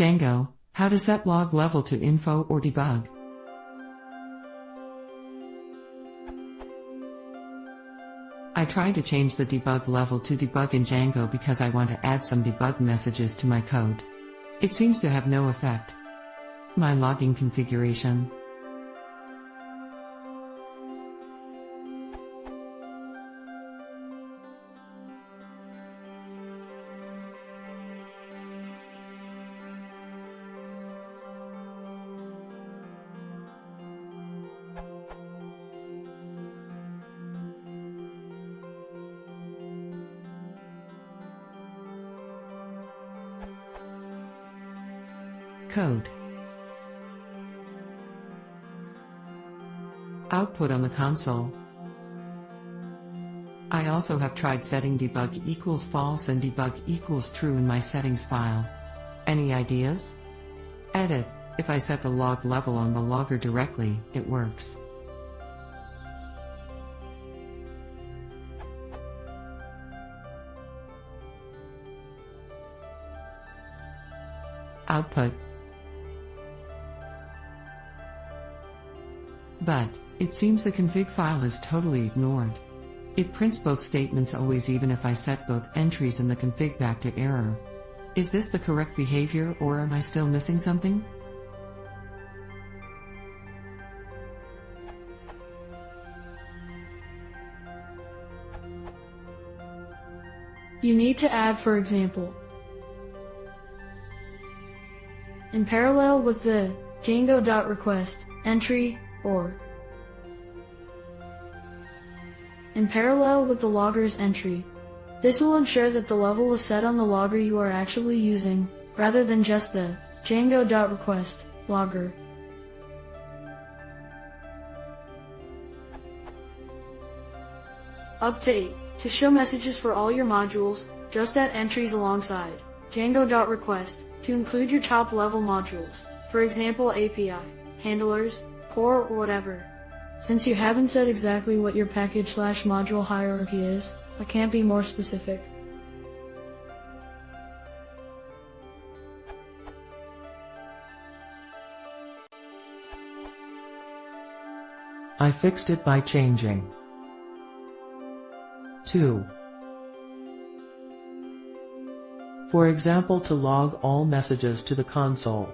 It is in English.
Django, how to set log level to info or debug. I tried to change the debug level to debug in Django because I want to add some debug messages to my code. It seems to have no effect. My logging configuration. Code. Output on the console. I also have tried setting debug equals false and debug equals true in my settings file. Any ideas? Edit. If I set the log level on the logger directly, it works. Output. But, it seems the config file is totally ignored. It prints both statements always even if I set both entries in the config back to error. Is this the correct behavior or am I still missing something? You need to add, for example, in parallel with the Django.request entry or in parallel with the logger's entry. This will ensure that the level is set on the logger you are actually using, rather than just the Django.request logger. Update. To show messages for all your modules, just add entries alongside Django.request to include your top level modules, for example API, handlers, core, or whatever. Since you haven't said exactly what your package/module hierarchy is, I can't be more specific. I fixed it by changing to, for example, to log all messages to the console.